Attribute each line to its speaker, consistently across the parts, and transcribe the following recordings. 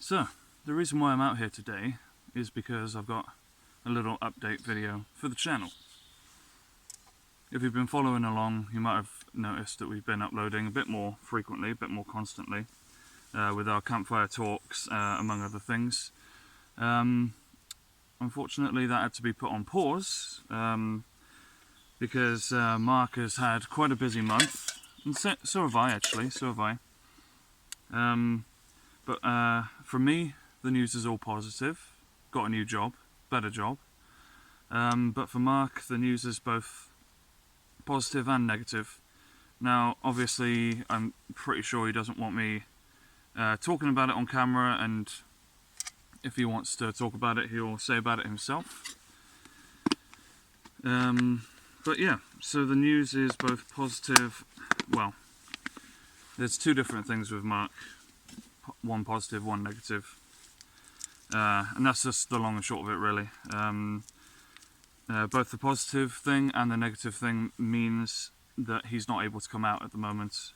Speaker 1: So, the reason why I'm out here today is because I've got a little update video for the channel. If you've been following along, you might have noticed that we've been uploading a bit more frequently, a bit more constantly, with our campfire talks, among other things. Unfortunately, that had to be put on pause, because Mark has had quite a busy month, and so have I actually, so have I. But for me, the news is all positive. Got a new job, better job. But for Mark, the news is both positive and negative. Now, obviously, I'm pretty sure he doesn't want me talking about it on camera, and if he wants to talk about it, he'll say about it himself. But yeah, so the news is both positive. Well, there's two different things with Mark. One positive, one negative. And that's just the long and short of it, really. Both the positive thing and the negative thing means that he's not able to come out at the moment.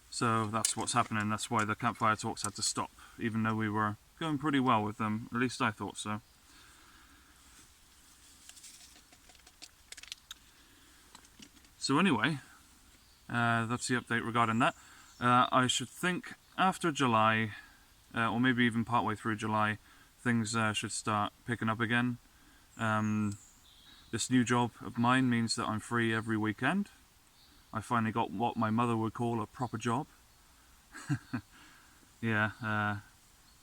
Speaker 1: So that's what's happening. That's why the campfire talks had to stop, even though we were going pretty well with them. At least I thought so. So anyway, that's the update regarding that. I should think after July, or maybe even partway through July, things should start picking up again. This new job of mine means that I'm free every weekend. I finally got what my mother would call a proper job. Yeah,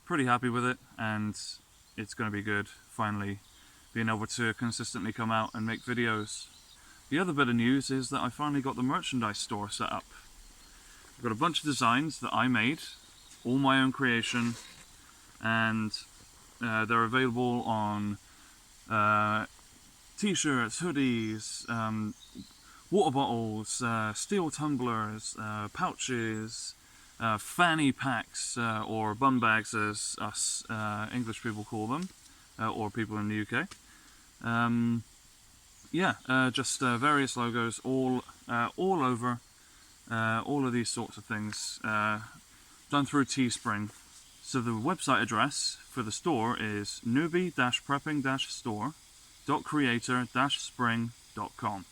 Speaker 1: pretty happy with it, and it's going to be good finally being able to consistently come out and make videos. The other bit of news is that I finally got the merchandise store set up. I've got a bunch of designs that I made, all my own creation, and they're available on t-shirts, hoodies, water bottles, steel tumblers, pouches, fanny packs, or bum bags as us English people call them, or people in the UK. Yeah, just various logos all over, all of these sorts of things, done through Teespring. So the website address for the store is newbie-prepping-store.creator-spring.com.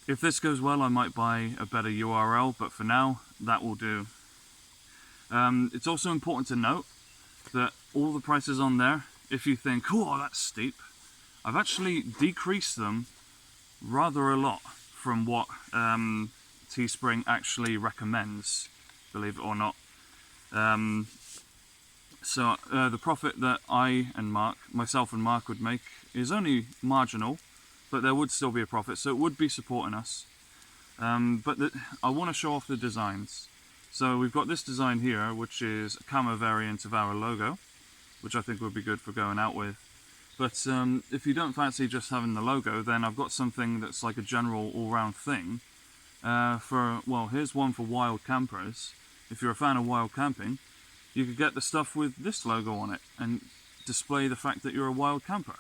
Speaker 1: If this goes well, I might buy a better URL, but for now, that will do. It's also important to note that all the prices on there, if you think, oh, that's steep, I've actually decreased them rather a lot from what Teespring actually recommends, believe it or not. So the profit that myself and Mark would make is only marginal, but there would still be a profit, so it would be supporting us. But I want to show off the designs. So we've got this design here, which is a camo variant of our logo, which I think would be good for going out with. But if you don't fancy just having the logo, then I've got something that's like a general all-round thing. Well, here's one for wild campers. If you're a fan of wild camping, you could get the stuff with this logo on it and display the fact that you're a wild camper.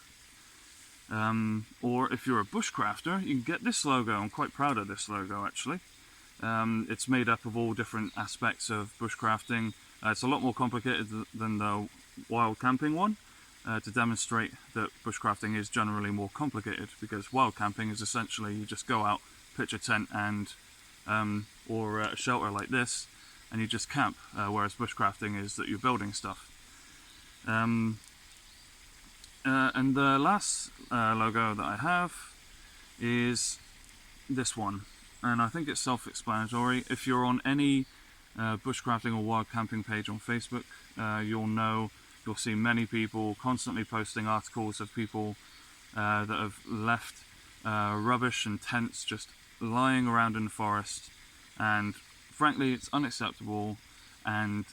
Speaker 1: Or if you're a bushcrafter, you can get this logo. I'm quite proud of this logo, actually. It's made up of all different aspects of bushcrafting. It's a lot more complicated than the wild camping one, to demonstrate that bushcrafting is generally more complicated, because wild camping is essentially you just go out, pitch a tent and or a shelter like this, and you just camp, whereas bushcrafting is that you're building stuff. And the last logo that I have is this one, and I think it's self-explanatory. If you're on any bushcrafting or wild camping page on Facebook, you'll see many people constantly posting articles of people that have left rubbish and tents just lying around in the forest, and frankly it's unacceptable. And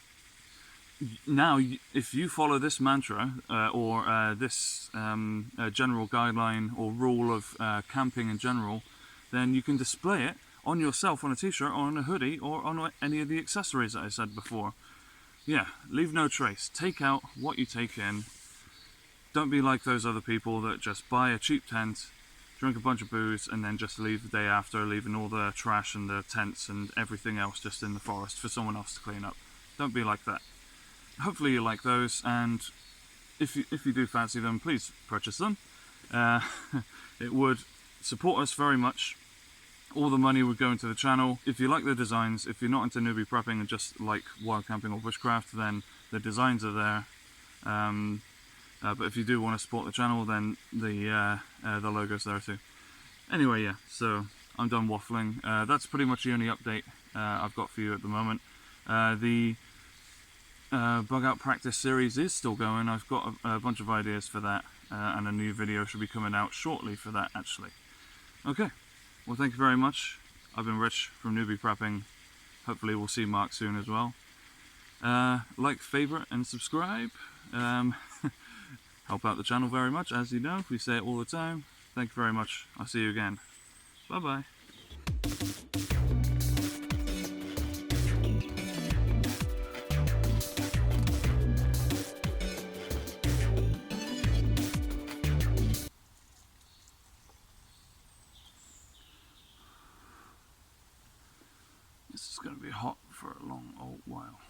Speaker 1: now if you follow this mantra or this general guideline or rule of camping in general, then you can display it on yourself on a t-shirt or on a hoodie or on any of the accessories that I said before. Yeah, leave no trace. Take out what you take in. Don't be like those other people that just buy a cheap tent, drink a bunch of booze, and then just leave the day after, leaving all the trash and the tents and everything else just in the forest for someone else to clean up. Don't be like that. Hopefully you like those, and if you do fancy them, please purchase them. It would support us very much. All the money would go into the channel. If you like the designs, if you're not into newbie prepping and just like wild camping or bushcraft, then the designs are there. But if you do want to support the channel, then the logo's there too. Anyway, yeah, so I'm done waffling. That's pretty much the only update I've got for you at the moment. The bug out practice series is still going. I've got a bunch of ideas for that, and a new video should be coming out shortly for that, actually. Okay, well, thank you very much. I've been Rich from Newbie Prepping. Hopefully we'll see Mark soon as well. Like, favorite, and subscribe. Help out the channel very much, as you know. We say it all the time. Thank you very much. I'll see you again. Bye-bye. This is going to be hot for a long old while.